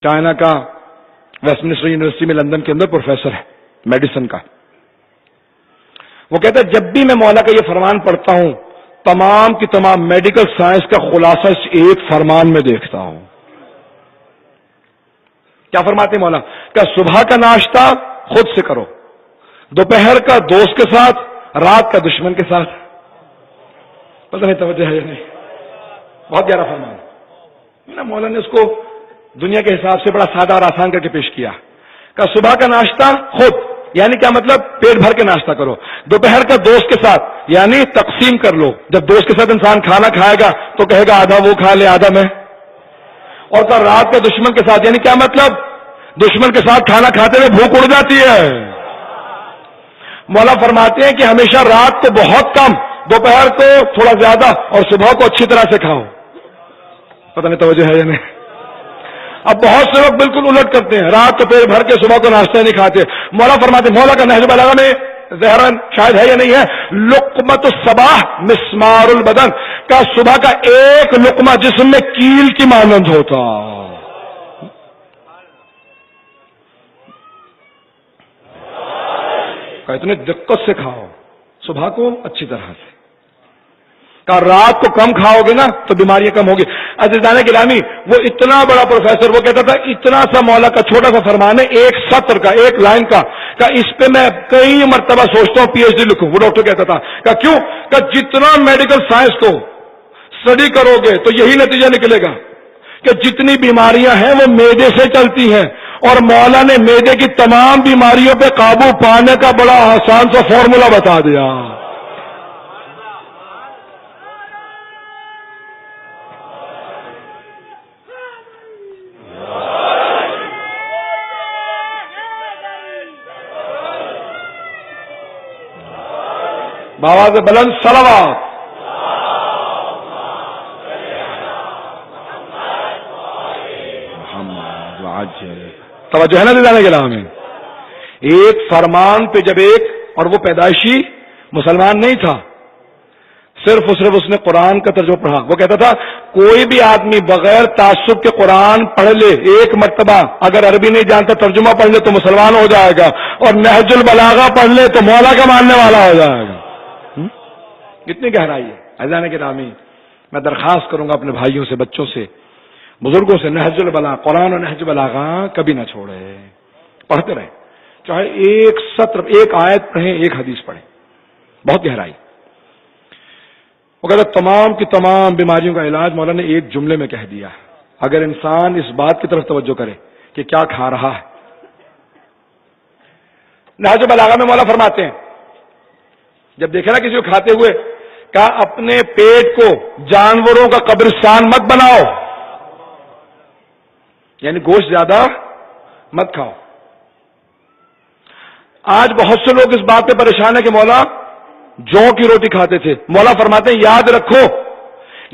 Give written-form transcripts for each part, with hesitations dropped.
China کا waste minister university میں London کے اندر پروفیسر ہے میڈیسن کا. وہ کہتا ہے جب بھی میں مولا کا یہ فرمان پڑھتا ہوں تمام کی تمام میڈیکل سائنس کا خلاصہ اس ایک فرمان میں دیکھتا ہوں. کیا فرماتے ہیں مولا؟ کہ صبح کا ناشتہ خود سے کرو، دوپہر کا دوست کے ساتھ، رات کا دشمن کے ساتھ. پتہ نہیں توجہ ہے یا نہیں؟ بہت گہرا فرمان ہے. مولا نے اس کو دنیا کے حساب سے بڑا سادہ اور آسان کر کے پیش کیا. کہ صبح کا ناشتہ خود، یعنی کیا مطلب؟ پیٹ بھر کے ناشتہ کرو. دوپہر کا دوست کے ساتھ، یعنی تقسیم کر لو. جب دوست کے ساتھ انسان کھانا کھائے گا تو کہے گا آدھا وہ کھا لے آدھا میں. اور کل رات کے دشمن کے ساتھ، یعنی کیا مطلب؟ دشمن کے ساتھ کھانا کھاتے ہوئے بھوک اڑ جاتی ہے. مولا فرماتے ہیں کہ ہمیشہ رات کو بہت کم، دوپہر کو تھوڑا زیادہ اور صبح کو اچھی طرح سے کھاؤ. پتہ نہیں توجہ ہے یا نہیں؟ اب بہت سے لوگ بالکل الٹ کرتے ہیں، رات کو پیٹ بھر کے صبح کو ناشتہ نہیں کھاتے. مولا فرماتے ہیں، مولا کا نہج البلاغہ میں ظاہراً شاید ہے یا نہیں ہے، لقمۃ الصباح مسمار البدن، کا صبح کا ایک لقمہ جسم میں کیل کی مانند ہوتا. اتنے دقت سے کھاؤ صبح کو اچھی طرح سے. رات کو کم کھاؤ گے نا تو بیماریاں کم ہوگی. عزیزان گرامی، وہ اتنا بڑا پروفیسر، وہ کہتا تھا اتنا سا مولا کا چھوٹا سا فرمان ہے، ایک سطر کا، ایک لائن کا، کہ اس پہ میں کئی مرتبہ سوچتا ہوں PhD لکھوں. وہ ڈاکٹر کہتا تھا کہ کیوں؟ کہ جتنا میڈیکل سائنس کو اسٹڈی کرو گے تو یہی نتیجہ نکلے گا کہ جتنی بیماریاں ہیں وہ معدے سے چلتی ہیں، اور مولا نے معدے کی تمام بیماریوں پہ قابو پانے کا بڑا آسان سا فارمولا بتا دیا. بآواز بلند صلوات. توجہ ہے نا دلانے کے نام میں؟ ایک فرمان پہ جب ایک، اور وہ پیدائشی مسلمان نہیں تھا، صرف اس نے قرآن کا ترجمہ پڑھا. وہ کہتا تھا کوئی بھی آدمی بغیر تعصب کے قرآن پڑھ لے ایک مرتبہ، اگر عربی نہیں جانتا ترجمہ پڑھ لے تو مسلمان ہو جائے گا، اور نہج البلاغہ پڑھ لے تو مولا کا ماننے والا ہو جائے گا. کتنی گہرائی ہے. عزیزان گرامی، میں درخواست کروں گا اپنے بھائیوں سے، بچوں سے، بزرگوں سے، نہج البلاغہ، قرآن اور نہج البلاغہ کبھی نہ چھوڑے، پڑھتے رہیں. چاہے ایک سطر، ایک آیت پڑھیں، ایک حدیث پڑھیں، بہت گہرائی. وہ کہتا تمام کی تمام بیماریوں کا علاج مولا نے ایک جملے میں کہہ دیا، اگر انسان اس بات کی طرف توجہ کرے کہ کیا کھا رہا ہے. نہج البلاغہ میں مولا فرماتے ہیں جب دیکھے نا کسی کو کھاتے ہوئے، کہ اپنے پیٹ کو جانوروں کا قبرستان مت بناؤ، یعنی گوشت زیادہ مت کھاؤ. آج بہت سے لوگ اس بات پہ پریشان ہیں کہ مولا جو کی روٹی کھاتے تھے. مولا فرماتے ہیں یاد رکھو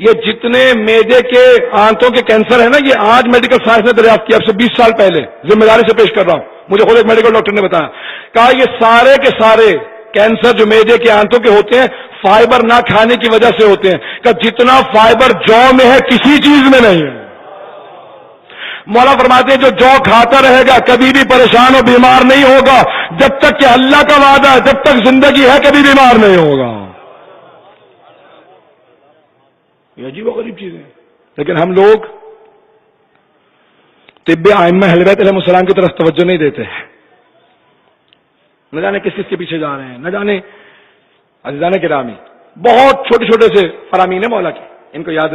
یہ جتنے معدے کے آنتوں کے کینسر ہے نا، یہ آج میڈیکل سائنس نے دریافت کیا، اب سے 20 سال پہلے، ذمہ داری سے پیش کر رہا ہوں، مجھے خود ایک میڈیکل ڈاکٹر نے بتایا، کہا یہ سارے کے سارے کینسر جو معدے کے آنتوں کے ہوتے ہیں فائبر نہ کھانے کی وجہ سے ہوتے ہیں. کہ جتنا فائبر جو میں ہے کسی چیز میں نہیں ہے. مولا فرماتے ہیں جو کھاتا رہے گا کبھی بھی پریشان و بیمار نہیں ہوگا، جب تک کہ اللہ کا وعدہ ہے، جب تک زندگی ہے کبھی بیمار نہیں ہوگا. یہ عجیب و غریب چیز ہے. لیکن ہم لوگ طب ائمہ اہل بیت علیہ السلام کی طرف توجہ نہیں دیتے، نہ جانے کس کے پیچھے جا رہے ہیں، نہ جانے. عزیزان گرامی، بہت چھوٹے چھوٹے سے فرامین ہیں مولا کے، ان کو یاد